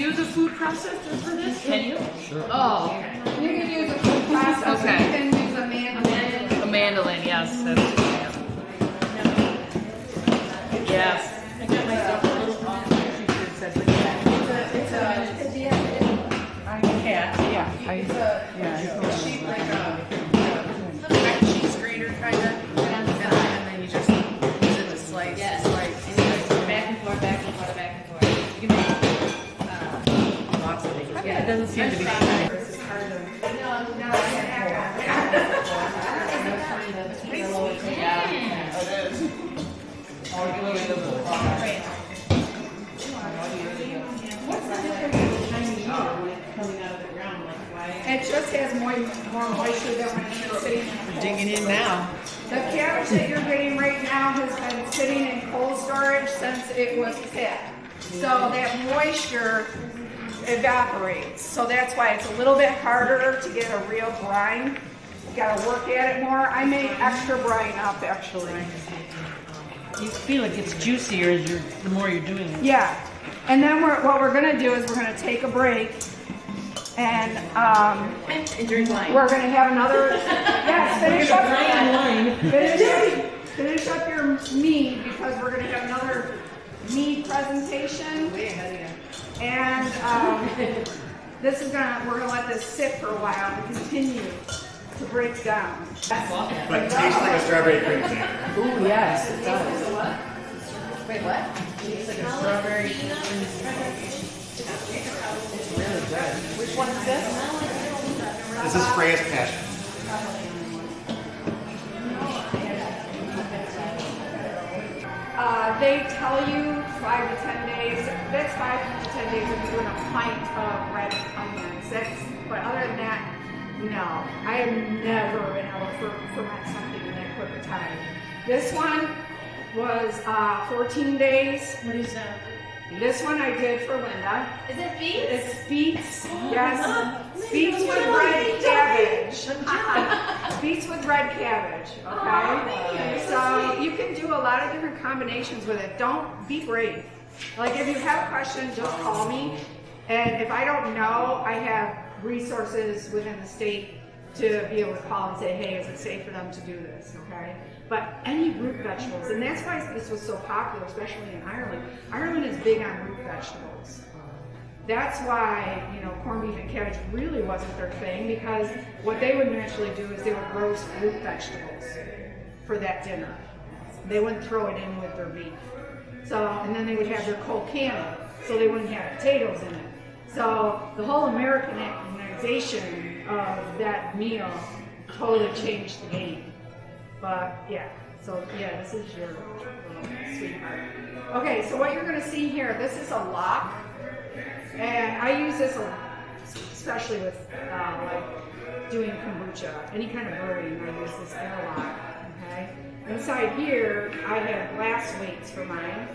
use a food processor for this? Can you? Sure. Oh, You can use a food processor. Okay. You can use a mandolin. a mandolin, yes. That's, yes. I got myself a little off. It's a Cat. it's sheet like a wet cheese grater kind of, and then you just use it to slice. Yes. Slice. Back and forth, back and forth, back and forth. You can make Lots of things. Yeah, it doesn't seem to be. This is harder. Coming out of the ground, like why? It just has more moisture than when it's sitting in cold. Digging in now. The cabbage that you're getting right now has been sitting in cold storage since it was picked. So that moisture evaporates. So that's why it's a little bit harder to get a real brine. You gotta work at it more. I make extra brine up actually. You feel it gets juicier as the more you're doing it. Yeah. And then what we're gonna do is we're gonna take a break and drink wine. we're gonna have another, yes, finish up your mead because we're gonna have another mead presentation. And this is we're gonna let this sit for a while and continue to break down. But it tastes like a strawberry cream cake. Ooh, yes, it does. Wait, what? It's like a strawberry. It's really good. Which one is this? This is Freya's passion. They tell you 5 to 10 days. That's 5 to 10 days if you're doing a pint of red onions. But other than that, no. I have never been able to ferment something in that quick a time. This one was 14 days. What is that? This one I did for Linda. Is it beef? It's beets. Yes. Beets with red cabbage. Beets with red cabbage. Okay. So you can do a lot of different combinations with it. Don't be brave. Like if you have questions, just call me. And if I don't know, I have resources within the state to be able to call and say, hey, is it safe for them to do this? Okay. But any root vegetables, and that's why this was so popular, especially in Ireland. Ireland is big on root vegetables. That's why, corned beef and cabbage really wasn't their thing, because what they would naturally do is they would roast root vegetables for that dinner. They wouldn't throw it in with their beef. So, and then they would have their cold cannon, so they wouldn't have potatoes in it. So the whole Americanization of that meal totally changed the game. But yeah, this is your sweetheart. Okay, so what you're going to see here, this is a lock, and I use this especially with like doing kombucha, any kind of brewing. I use this airlock. Okay, inside here I have glass weights for mine.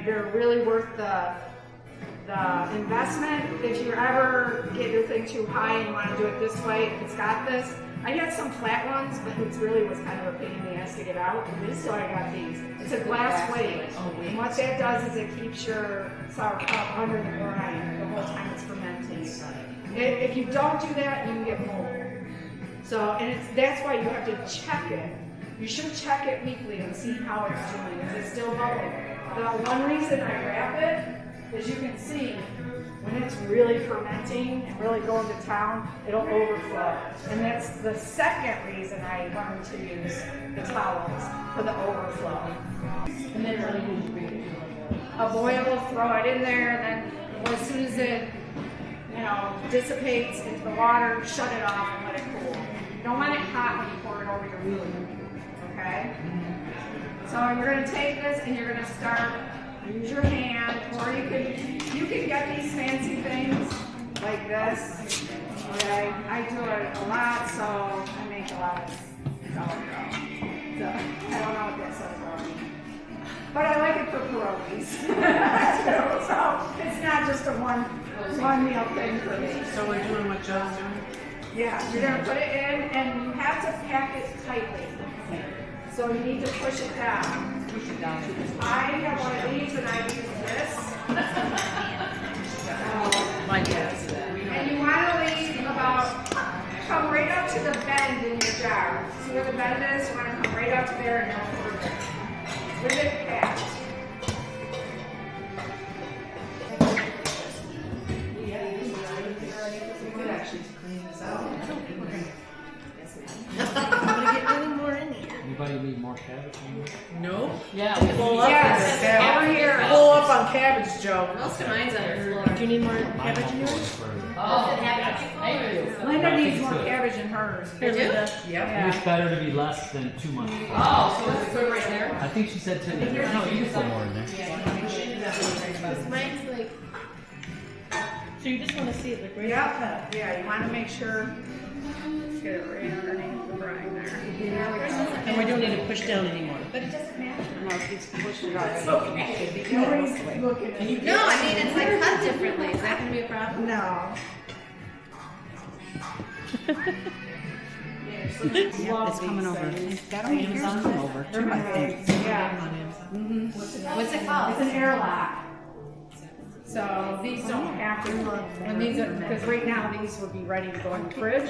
They're really worth the investment. If you ever get your thing too high and you want to do it this way, if it's got this. I had some flat ones, but it really was kind of a pain in the ass to get out. So I got these. It's a glass weight. And what that does is it keeps your sauerkraut under the brine the whole time it's fermenting. If you don't do that, you can get mold. So, and that's why you have to check it. You should check it weekly and see how it's doing. Is it still bubbling? The one reason I wrap it, as you can see, when it's really fermenting and really going to town, it'll overflow. And that's the second reason I learned to use the towels, for the overflow. And then what do you bring it to? A boil, throw it in there, and then as soon as it, dissipates into the water, shut it off and let it cool. You don't want it hot when you pour it over your food, okay? So you're gonna take this and you're gonna start, use your hand, or you can get these fancy things like this. Okay, I do it a lot, so I make a lot of sauerkraut. So I don't know what that says about me, but I like it for pierogies. So it's not just a one meal thing for me. So we're doing what Joe's doing? Yeah, you're gonna put it in, and you have to pack it tightly. So you need to push it down. Push it down to this. I have one of these, and I use this. jar. See where the bend is? You want to come right up to there and go through it. With it packed. We could actually clean this out. Anybody need more cabbage? No. Yeah. Yes, over here. Pull up on cabbage, Joe. Most of mine's on the floor. Do you need more cabbage in yours? Oh, thank you. Linda needs more cabbage in hers. You do? Yep. It's better to be less than 2 months. Oh, so it's good right there? I think she said 10. No, you can put more in there. Mine's like, So you just want to see it like right Yep. at the top. Yeah, you want to make sure. Get it right underneath the brine there. And we don't need to push down anymore. but it doesn't matter. No, it's pushed it out. Nobody's looking at you. No, I mean, it's like cut differently. Is that going to be a problem? No. It's coming over. That on Amazon come over too, I think. Yeah. What's it called? It's an airlock. So these don't have to, when these are, because right now these would be ready to go in the fridge.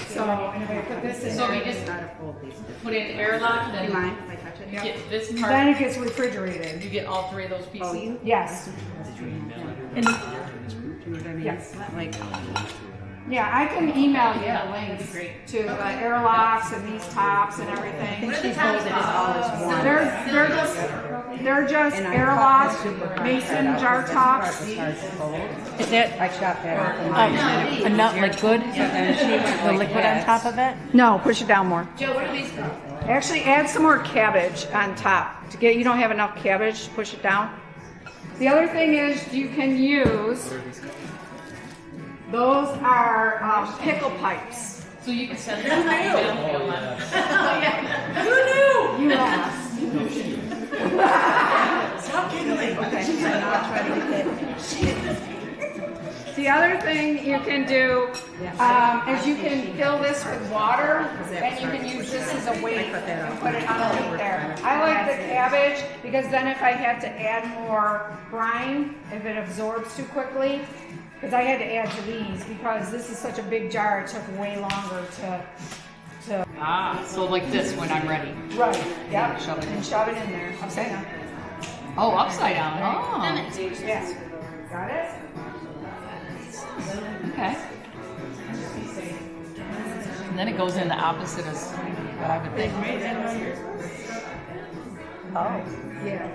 So, and if I put this in So there, we just Not a full piece. put in airlock, Do you then mind if I touch it? you get this then part, it gets refrigerated. you get all 3 of those pieces. Yes. And Do you know what I mean? Yes. Like, Yeah, I can email you Yeah, the that'd be links great. to the airlocks and these tops and everything. What are the tops called? They're just and I airlock, cut the super hard mason part out, jar 'cause this part tops. was hard to fold. is that I chopped that off of mine. a nut like good? And she went The like liquid on that. top of it? No, push it down more. Joe, what are these called? Actually, add some more cabbage on top. To get, you don't have enough cabbage, push it down. The other thing is you can use, those are pickle pipes. So you can send them by email if you don't mind. You asked. Stop giggling. Okay, so now I'll try to get it. The other thing you can do is you can fill this with water, and you can use this as a weight and put it underneath there. I like the cabbage because then if I had to add more brine, if it absorbs too quickly, because I had to add to these because this is such a big jar, it took way longer to Ah, so like this when I'm ready. right. Yep, and shove it in there. Upside down. Oh, upside down. Oh, Yeah. Got it? okay. And then it goes in the opposite as what I would think. Oh. Yeah.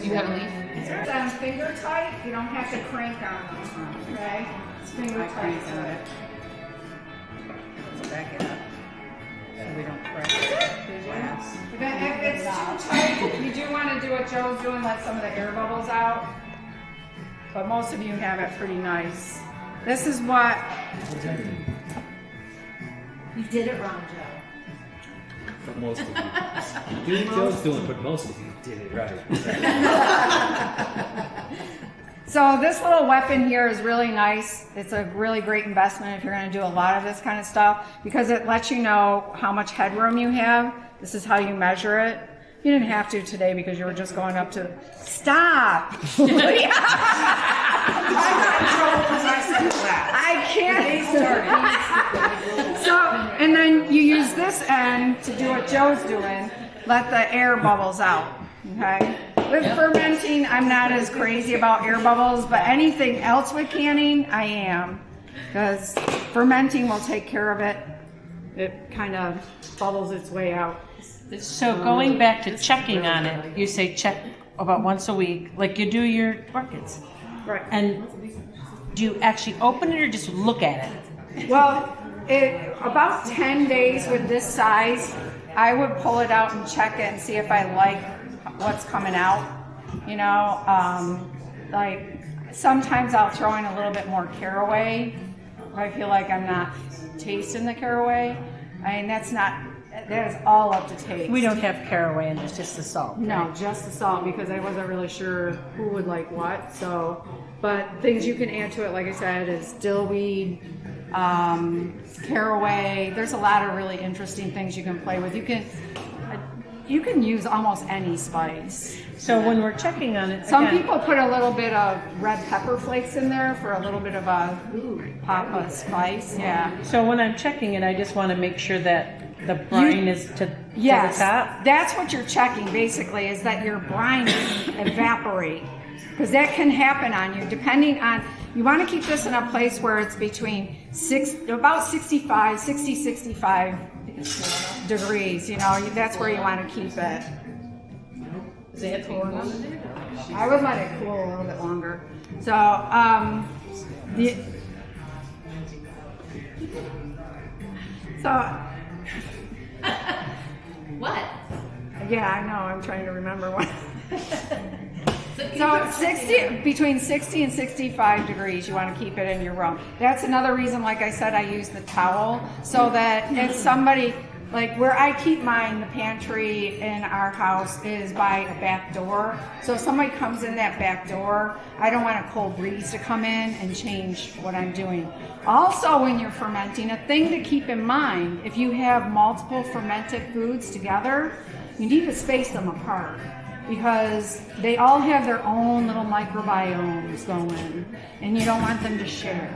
Do you have a leaf? It's on finger tight, you don't have to crank on them, okay? It's finger I tight. crank on it. Let's back it up. So we don't crack it. Glass. If it's too tight, you do want to do what Joe's doing, let some of the air bubbles out. But most of you have it pretty nice. This is what, You did it wrong, Joe. But most of you. You do what Joe's doing, but most of you did it right. so this little weapon here is really nice. It's a really great investment if you're going to do a lot of this kind of stuff because it lets you know how much headroom you have. This is how you measure it. You didn't have to today because you were just going up to, stop. I can't. So, and then you use this end to do what Joe's doing. Let the air bubbles out. Okay. With fermenting, I'm not as crazy about air bubbles, but anything else with canning, I am, because fermenting will take care of it. It kind of bubbles its way out. So going back to checking on it, you say check about once a week, like you do your orchids. Right. And do you actually open it or just look at it? Well, about 10 days with this size, I would pull it out and check it and see if I like what's coming out. You know, like sometimes I'll throw in a little bit more caraway if I feel like I'm not tasting the caraway. I mean, that is all up to taste. We don't have caraway and it's just the salt. No, just the salt because I wasn't really sure who would like what. So, but things you can add to it, like I said, is dillweed, caraway. There's a lot of really interesting things you can play with. You can use almost any spice. So when we're checking on it, Some again, people put a little bit of red pepper flakes in there for a little bit of a pop of spice. Yeah. So when I'm checking it, I just want to make sure that the brine is to Yes, the top? that's what you're checking basically, is that your brine doesn't evaporate. Because that can happen on you, depending on, you want to keep this in a place where it's between about 65 degrees, you know, that's where you want to keep it. Does it have to be cool? I would let it cool a little bit longer. So, What? yeah, I know, I'm trying to remember what. So 60, between 60 and 65 degrees, you want to keep it in your room. That's another reason, like I said, I use the towel, so that if somebody, like where I keep mine, the pantry in our house is by a back door. So if somebody comes in that back door, I don't want a cold breeze to come in and change what I'm doing. Also, when you're fermenting, a thing to keep in mind, if you have multiple fermented foods together, you need to space them apart, because they all have their own little microbiomes going, and you don't want them to share.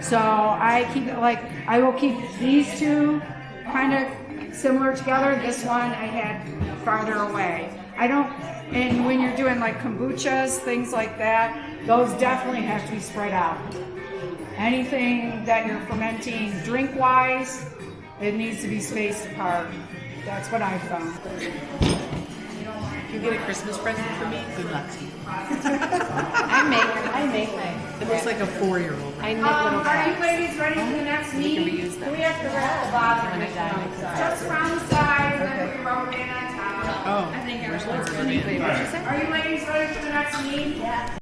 So I keep it like, I will keep these two kind of similar together. This one I had farther away. And when you're doing like kombuchas, things like that, those definitely have to be spread out. Anything that you're fermenting drink-wise, it needs to be spaced apart. That's what I found. If you get a Christmas present for me, good luck to you. I make my. It looks like a 4-year-old. I make little Are you cups. ladies ready for the next meeting? reuse them. We have to wrap the bottom just around the side, and then we rubber band on top. Oh. I think everyone's really. Are you ladies ready for the next meeting? Yeah.